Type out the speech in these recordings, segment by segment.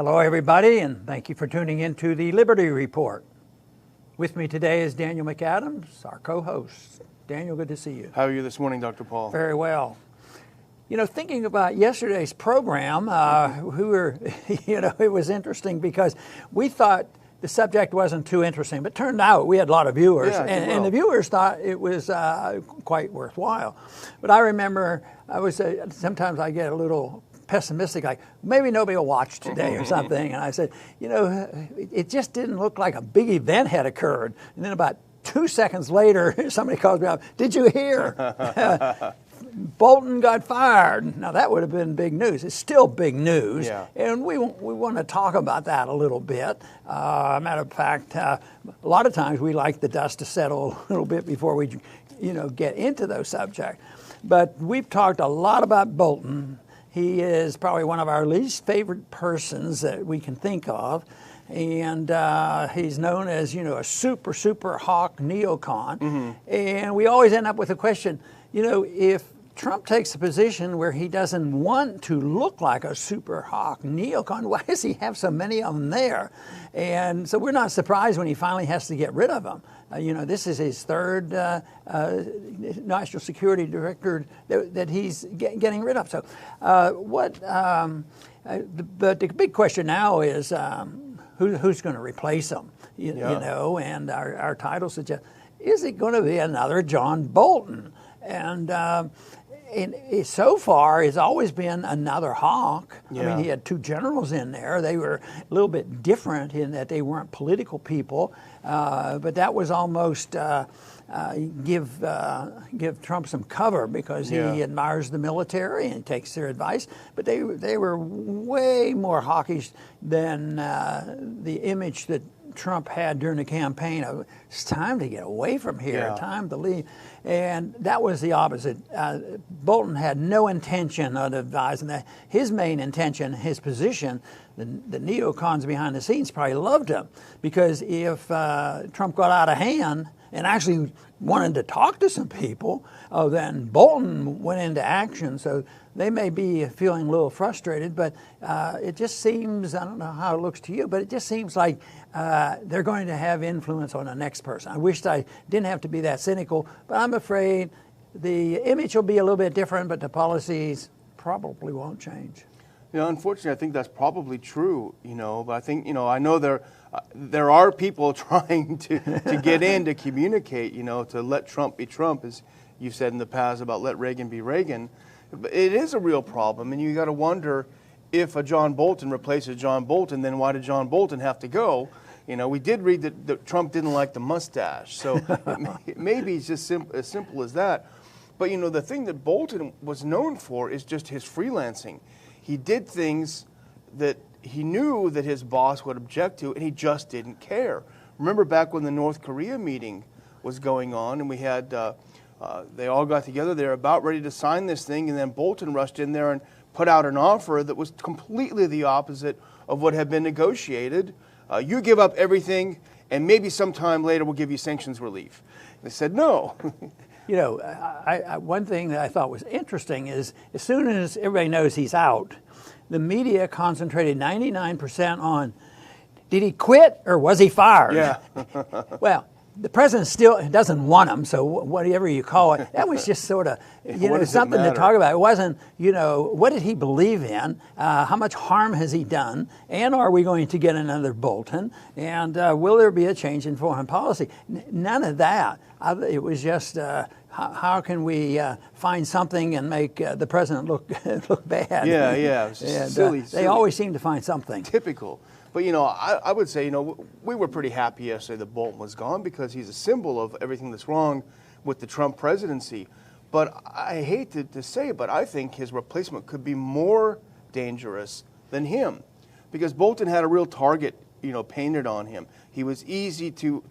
Hello, everybody, and thank you for tuning in to the Liberty Report. With me today is Daniel McAdams, our co-host. Daniel, good to see you. How are you this morning, Dr. Paul? Very well. You know, thinking about yesterday's program, it was interesting because we thought the subject wasn't too interesting, but turned out we had a lot of viewers, and the viewers thought it was quite worthwhile. But I remember sometimes I get a little pessimistic, like maybe nobody will watch today or something. And I said, it just didn't look like a big event had occurred. And then about 2 seconds later, somebody calls me up, did you hear? Bolton got fired. Now that would have been big news. It's still big news, and we want to talk about that a little bit. Matter of fact, a lot of times we like the dust to settle a little bit before we, get into those subjects. But we've talked a lot about Bolton. He is probably one of our least favorite persons that we can think of. And he's known as, a super hawk neocon. Mm-hmm. And we always end up with a question, if Trump takes a position where he doesn't want to look like a super hawk neocon, why does he have so many of them there? And so we're not surprised when he finally has to get rid of them. This is his third national security director that he's getting rid of. So but the big question now is who's going to replace him? And our title suggests, is it going to be another John Bolton? And so far, it's always been another hawk. Yeah. I mean, he had two generals in there. They were a little bit different in that they weren't political people, but that was almost give Trump some cover because he admires the military and takes their advice. But they were way more hawkish than the image that Trump had during the campaign of it's time to get away from here, time to leave. And that was the opposite. Bolton had no intention of advising that. His main intention, his position, the neocons behind the scenes probably loved him because if Trump got out of hand and actually wanted to talk to some people, then Bolton went into action. So they may be feeling a little frustrated, but it just seems, I don't know how it looks to you, but it just seems like they're going to have influence on the next person. I wished I didn't have to be that cynical, but I'm afraid the image will be a little bit different, but the policies probably won't change. Unfortunately, I think that's probably true, but I think, I know there are people trying to get in to communicate, to let Trump be Trump, as you've said in the past about let Reagan be Reagan. But it is a real problem, and you got to wonder if a John Bolton replaces John Bolton, then why did John Bolton have to go? We did read that Trump didn't like the mustache, so maybe it's just as simple as that. But, the thing that Bolton was known for is just his freelancing. He did things that he knew that his boss would object to, and he just didn't care. Remember back when the North Korea meeting was going on, and we had they all got together, they were about ready to sign this thing, and then Bolton rushed in there and put out an offer that was completely the opposite of what had been negotiated. You give up everything, and maybe sometime later we'll give you sanctions relief. They said no. One thing that I thought was interesting is as soon as everybody knows he's out, the media concentrated 99% on, did he quit or was he fired? Yeah. Well, the president still doesn't want him, so whatever you call it, that was just sort of, something to talk about. It wasn't, what did he believe in? How much harm has he done? And are we going to get another Bolton? And will there be a change in foreign policy? None of that. It was just, how can we find something and make the president look bad? Yeah. Silly. They always seem to find something. Typical. But, I would say, we were pretty happy yesterday that Bolton was gone because he's a symbol of everything that's wrong with the Trump presidency. But I hate to say it, but I think his replacement could be more dangerous than him because Bolton had a real target, painted on him. He was easy to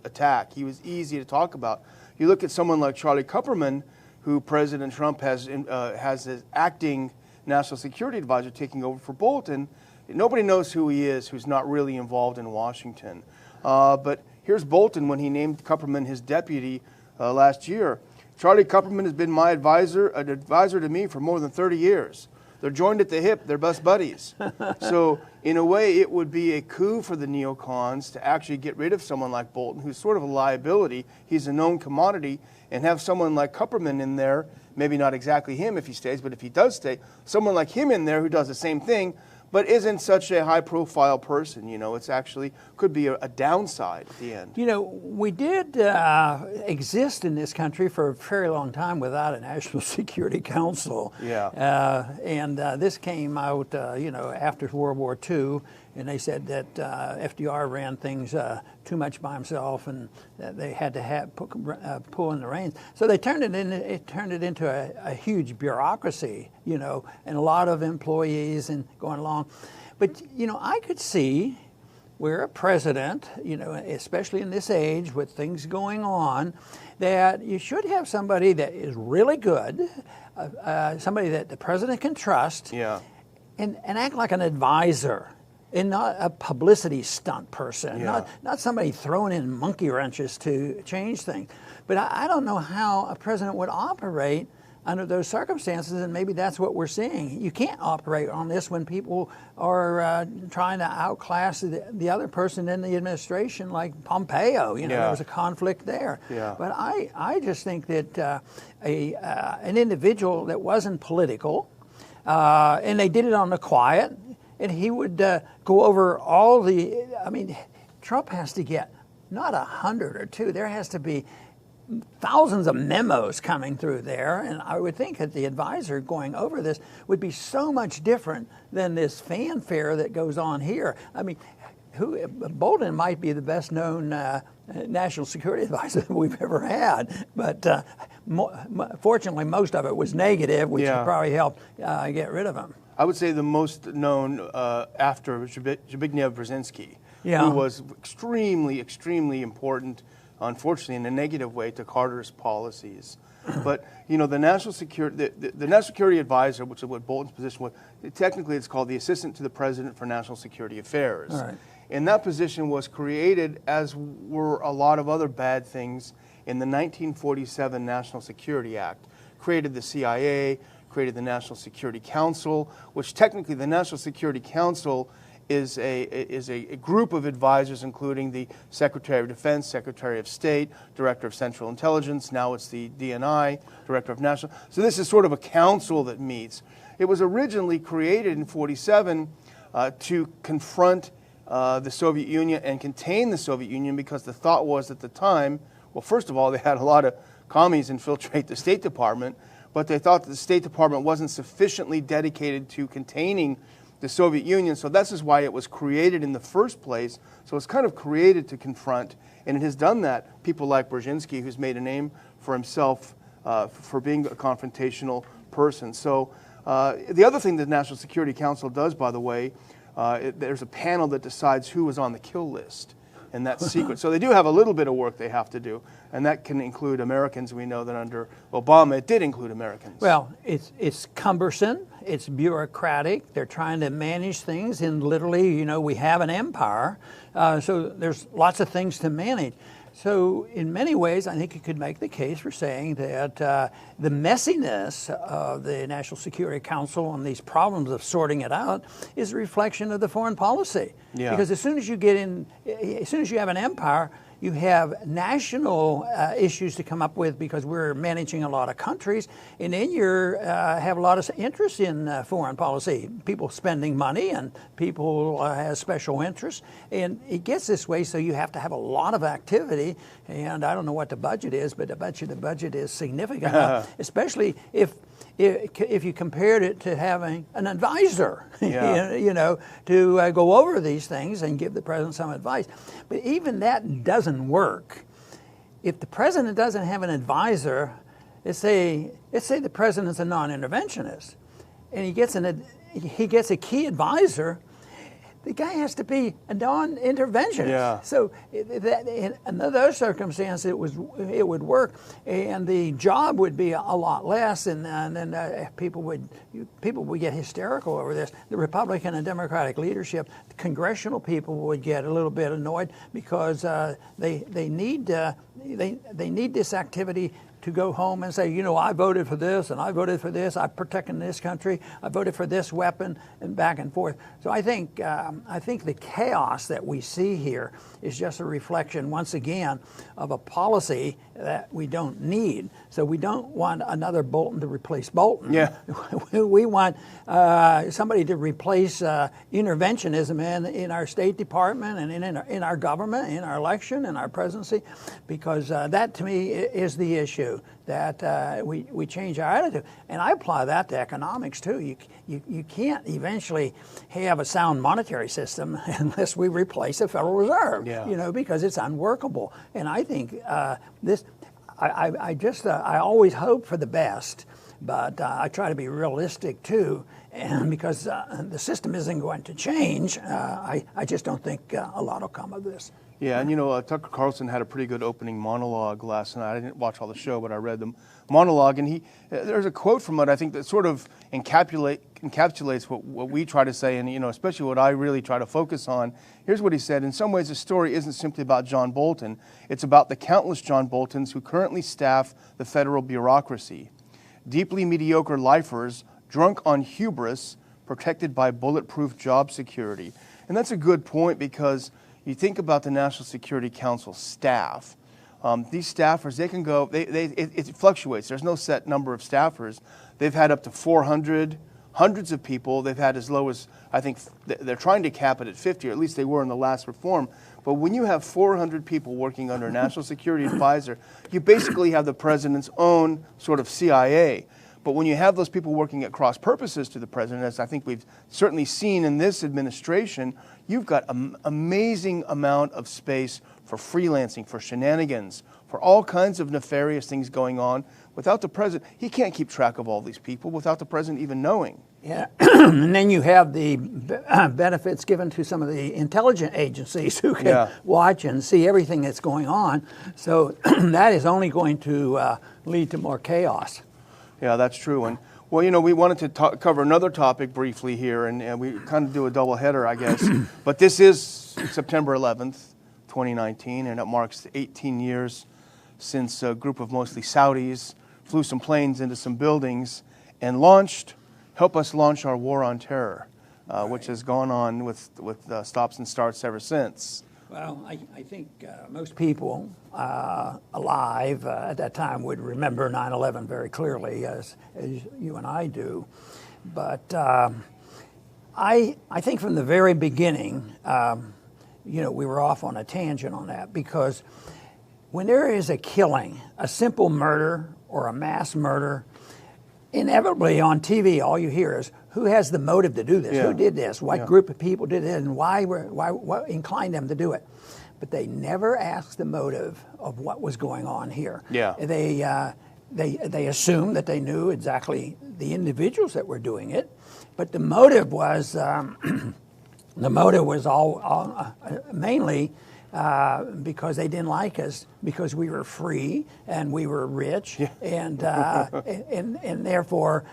attack. He was easy to talk about. You look at someone like Charlie Kupperman, who President Trump has as acting national security advisor taking over for Bolton. Nobody knows who he is who's not really involved in Washington. But here's Bolton when he named Kupperman his deputy last year. Charlie Kupperman has been an advisor to me for more than 30 years. They're joined at the hip. They're best buddies. So in a way, it would be a coup for the neocons to actually get rid of someone like Bolton, who's sort of a liability. He's a known commodity, and have someone like Kupperman in there, maybe not exactly him if he stays, but if he does stay, someone like him in there who does the same thing, but isn't such a high-profile person. You know, it's actually could be a downside at the end. You know, we did exist in this country for a very long time without a National Security Council. Yeah. And this came out, you know, after World War II, and they said that FDR ran things too much by himself, and that they had to pull in the reins. So they turned it into a huge bureaucracy, you know, and a lot of employees and going along. But you know, I could see where a president, you know, especially in this age with things going on, that you should have somebody that is really good, somebody that the president can trust, Yeah. and act like an advisor. And not a publicity stunt person, Yeah. not somebody throwing in monkey wrenches to change things. But I don't know how a president would operate under those circumstances, and maybe that's what we're seeing. You can't operate on this when people are trying to outclass the other person in the administration, like Pompeo. You know, there was a conflict there. Yeah. But I just think that an individual that wasn't political, and they did it on the quiet, and he would go over all the, I mean, Trump has to get not 100 or 2, there has to be thousands of memos coming through there, and I would think that the advisor going over this would be so much different than this fanfare that goes on here. I mean, Bolton might be the best known national security advisor we've ever had, but fortunately most of it was negative, which probably helped get rid of him. I would say the most known after Zbigniew Brzezinski, who was extremely, extremely important, unfortunately in a negative way, to Carter's policies. But you know, the national security advisor, which is what Bolton's position was, technically it's called the assistant to the president for national security affairs. All right. And that position was created, as were a lot of other bad things, in the 1947 National Security Act. Created the CIA, created the National Security Council, which technically the National Security Council is a group of advisors, including the Secretary of Defense, Secretary of State, Director of Central Intelligence. Now it's the DNI, Director of National. So this is sort of a council that meets. It was originally created in 1947 to confront the Soviet Union and contain the Soviet Union, because the thought was at the time, well, first of all, they had a lot of commies infiltrate the State Department, but they thought that the State Department wasn't sufficiently dedicated to containing the Soviet Union, so this is why it was created in the first place. So it's kind of created to confront, and it has done that. People like Brzezinski, who's made a name for himself for being a confrontational person. So the other thing the National Security Council does, by the way, there's a panel that decides who is on the kill list, and that's secret. So they do have a little bit of work they have to do, and that can include Americans. We know that under Obama it did include Americans. Well, it's cumbersome, it's bureaucratic, they're trying to manage things, and literally, you know, we have an empire, so there's lots of things to manage. So in many ways, I think you could make the case for saying that the messiness of the National Security Council and these problems of sorting it out is a reflection of the foreign policy. Yeah. Because as soon as you have an empire, you have national issues to come up with, because we're managing a lot of countries, and then you have a lot of interest in foreign policy. People spending money, and people have special interests, and it gets this way. So you have to have a lot of activity, and I don't know what the budget is, but I bet you the budget is significant, especially if you compared it to having an advisor, you know, to go over these things and give the president some advice. But even that doesn't work. If the president doesn't have an advisor, let's say the president's a non-interventionist, and he gets a key advisor, the guy has to be a non-interventionist. Yeah. So under those circumstances, it would work, and the job would be a lot less, and then people would get hysterical over this. The Republican and Democratic leadership, the congressional people would get a little bit annoyed, because they need this activity to go home and say, you know, I voted for this and I voted for this, I'm protecting this country, I voted for this weapon, and back and forth. So I think the chaos that we see here is just a reflection, once again, of a policy that we don't need. So we don't want another Bolton to replace Bolton. Yeah. We want somebody to replace interventionism in our State Department and in our government, in our election, in our presidency, because that to me is the issue, that we change our attitude. And I apply that to economics too. You can't eventually have a sound monetary system unless we replace the Federal Reserve, you know, because it's unworkable. And I think I always hope for the best, but I try to be realistic too, and because the system isn't going to change, I just don't think a lot will come of this. Yeah, and you know, Tucker Carlson had a pretty good opening monologue last night. I didn't watch all the show, but I read the monologue, and there's a quote from it, I think, that sort of encapsulates what we try to say, and you know, especially what I really try to focus on. Here's what he said: in some ways, the story isn't simply about John Bolton. It's about the countless John Boltons who currently staff the federal bureaucracy. Deeply mediocre lifers, drunk on hubris, protected by bulletproof job security. And that's a good point, because you think about the National Security Council staff. These staffers, they can go, it fluctuates. There's no set number of staffers. They've had up to 400, hundreds of people. They've had as low as, I think, they're trying to cap it at 50, or at least they were in the last reform. But when you have 400 people working under a national security advisor, you basically have the president's own sort of CIA. But when you have those people working at cross purposes to the president, as I think we've certainly seen in this administration, you've got an amazing amount of space for freelancing, for shenanigans, for all kinds of nefarious things going on. Without the president, he can't keep track of all these people without the president even knowing. Yeah, and then you have the benefits given to some of the intelligence agencies who can watch and see everything that's going on. So that is only going to lead to more chaos. Yeah, that's true. And well, you know, we wanted to cover another topic briefly here, and we kind of do a double header, I guess. But this is September 11th, 2019, and it marks 18 years since a group of mostly Saudis flew some planes into some buildings and helped us launch our war on terror, which has gone on with stops and starts ever since. Well, I think most people alive at that time would remember 9/11 very clearly, as you and I do. But I think from the very beginning, you know, we were off on a tangent on that, because when there is a killing, a simple murder or a mass murder, inevitably on TV, all you hear is, who has the motive to do this? Who did this? What group of people did it? And what inclined them to do it? But they never asked the motive of what was going on here. Yeah. They assumed that they knew exactly the individuals that were doing it, but the motive was all mainly because they didn't like us, because we were free and we were rich, and therefore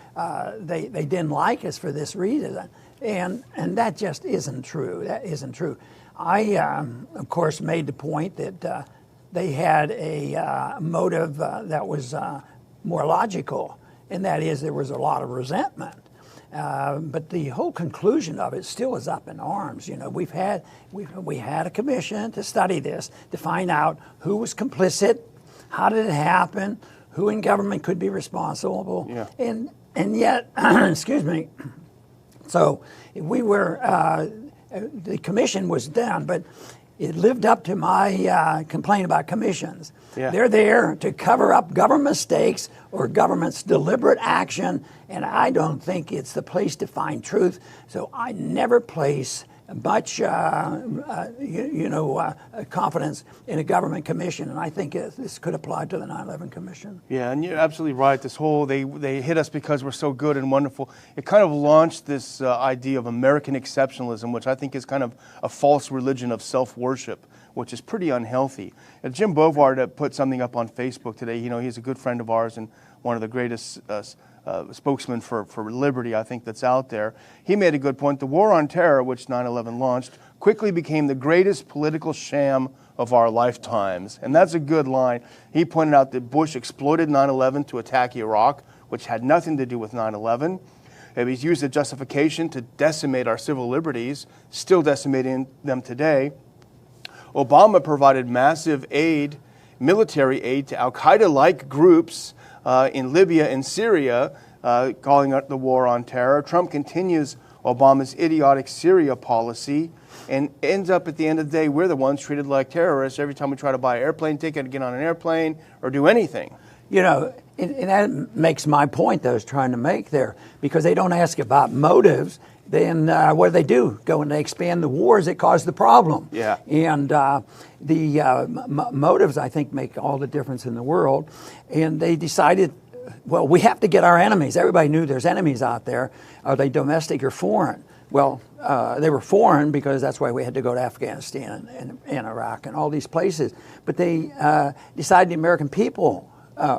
they didn't like us for this reason, and that just isn't true. That isn't true. I of course made the point that they had a motive that was more logical, and that is there was a lot of resentment. But the whole conclusion of it still is up in arms. You know, we had a commission to study this, to find out who was complicit, how did it happen, who in government could be responsible, and yet, excuse me. So we were the commission was done, but it lived up to my complaint about commissions. They're there to cover up government mistakes or government's deliberate action, and I don't think it's the place to find truth. So I never place much, confidence in a government commission, and I think this could apply to the 9/11 Commission. Yeah, and you're absolutely right. This whole they hit us because we're so good and wonderful. It kind of launched this idea of American exceptionalism, which I think is kind of a false religion of self-worship, which is pretty unhealthy. Jim Bovard put something up on Facebook today. You know, he's a good friend of ours and one of the greatest spokesmen for liberty, I think, that's out there. He made a good point. The war on terror, which 9/11 launched, quickly became the greatest political sham of our lifetimes. And that's a good line. He pointed out that Bush exploited 9/11 to attack Iraq, which had nothing to do with 9/11. He's used a justification to decimate our civil liberties, still decimating them today. Obama provided massive aid, military aid, to al-Qaeda-like groups in Libya and Syria, calling it the war on terror. Trump continues Obama's idiotic Syria policy and ends up at the end of the day, we're the ones treated like terrorists every time we try to buy an airplane ticket, get on an airplane, or do anything. You know, and that makes my point that I was trying to make there, because they don't ask about motives. Then what do? Go and they expand the wars that caused the problem. Yeah. And the motives, I think, make all the difference in the world. And they decided, well, we have to get our enemies. Everybody knew there's enemies out there. Are they domestic or foreign? Well, they were foreign because that's why we had to go to Afghanistan and Iraq and all these places. But they decided the American people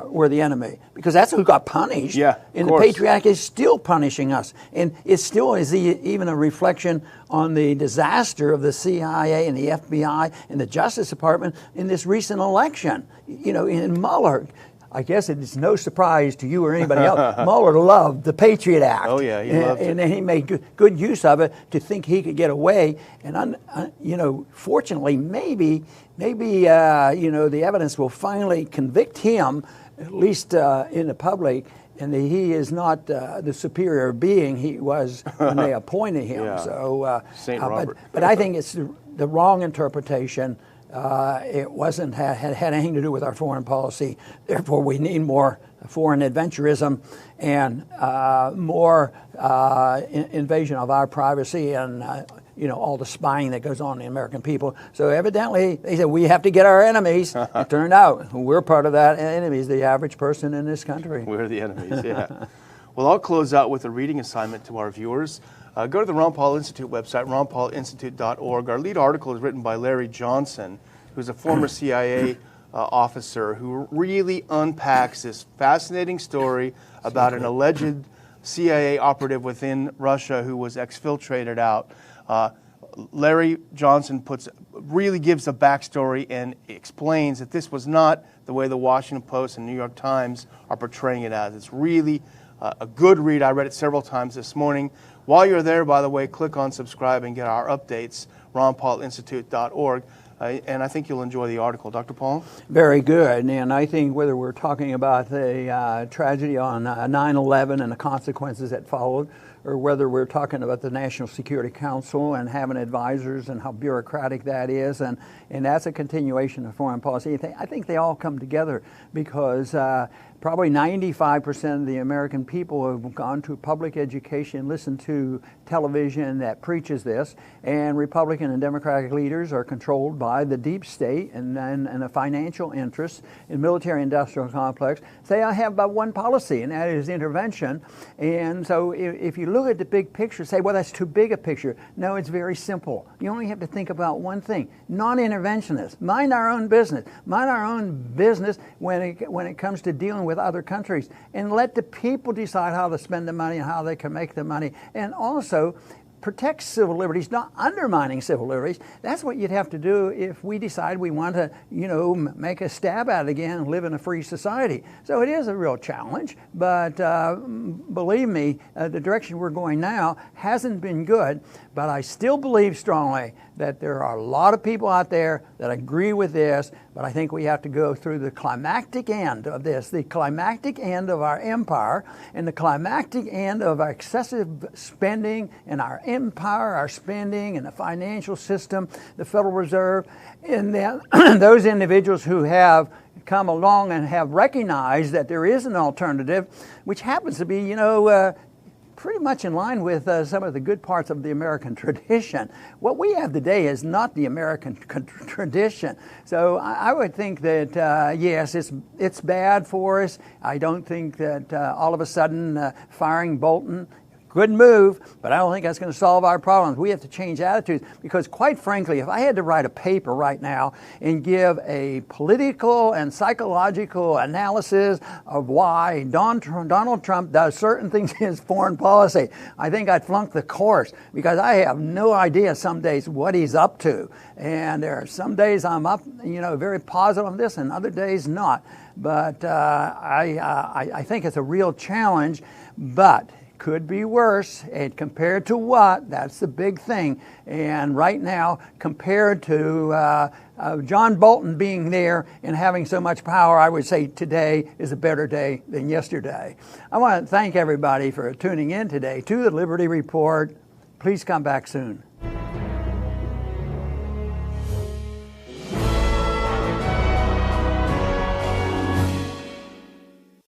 were the enemy, because that's who got punished. Yeah, and the Patriot is still punishing us. And it still is even a reflection on the disaster of the CIA and the FBI and the Justice Department in this recent election. You know, in Mueller, I guess it's no surprise to you or anybody else, Mueller loved the Patriot Act. Oh, yeah, he loved it. And he made good use of it to think he could get away. And, you know, fortunately, maybe you know, the evidence will finally convict him, at least in the public, and that he is not the superior being he was when they appointed him. Yeah. So, Saint Robert. But I think it's the wrong interpretation. It wasn't had anything to do with our foreign policy. Therefore, we need more foreign adventurism and more invasion of our privacy and you know, all the spying that goes on in the American people. So evidently, they said we have to get our enemies. It turned out we're part of that enemies, the average person in this country. We're the enemies, yeah. Well, I'll close out with a reading assignment to our viewers. Go to the Ron Paul Institute website, ronpaulinstitute.org. Our lead article is written by Larry Johnson, who's a former CIA officer who really unpacks this fascinating story about an alleged CIA operative within Russia who was exfiltrated out. Larry Johnson really gives a backstory and explains that this was not the way the Washington Post and New York Times are portraying it as. It's really a good read. I read it several times this morning. While you're there, by the way, click on subscribe and get our updates, ronpaulinstitute.org. And I think you'll enjoy the article. Dr. Paul? Very good. And I think whether we're talking about the tragedy on 9/11 and the consequences that followed, or whether we're talking about the National Security Council and having advisors and how bureaucratic that is, and that's a continuation of foreign policy. I think they all come together because probably 95% of the American people have gone to public education, listened to television that preaches this, and Republican and Democratic leaders are controlled by the deep state and the financial interests in military-industrial complex. Say I have but one policy, and that is intervention. And so if you look at the big picture, say, well, that's too big a picture. No, it's very simple. You only have to think about one thing: non-interventionists. Mind our own business. Mind our own business when it comes to dealing with other countries, and let the people decide how to spend the money and how they can make the money, and also protect civil liberties, not undermining civil liberties. That's what you'd have to do if we decide we want to, you know, make a stab at it again and live in a free society. So it is a real challenge, but believe me, the direction we're going now hasn't been good, but I still believe strongly that there are a lot of people out there that agree with this, but I think we have to go through the climactic end of this, the climactic end of our empire, and the climactic end of our excessive spending and our empire, our spending, and the financial system, the Federal Reserve, and then those individuals who have come along and have recognized that there is an alternative, which happens to be, you know, pretty much in line with some of the good parts of the American tradition. What we have today is not the American tradition. So I would think that, yes, it's bad for us. I don't think that all of a sudden firing Bolton good move, but I don't think that's going to solve our problems. We have to change attitudes because, quite frankly, if I had to write a paper right now and give a political and psychological analysis of why Donald Trump does certain things in his foreign policy, I think I'd flunk the course because I have no idea some days what he's up to. And there are some days I'm up, very positive on this, and other days not. But I think it's a real challenge, but could be worse. And compared to what? That's the big thing. And right now, compared to John Bolton being there and having so much power, I would say today is a better day than yesterday. I want to thank everybody for tuning in today to the Liberty Report. Please come back soon.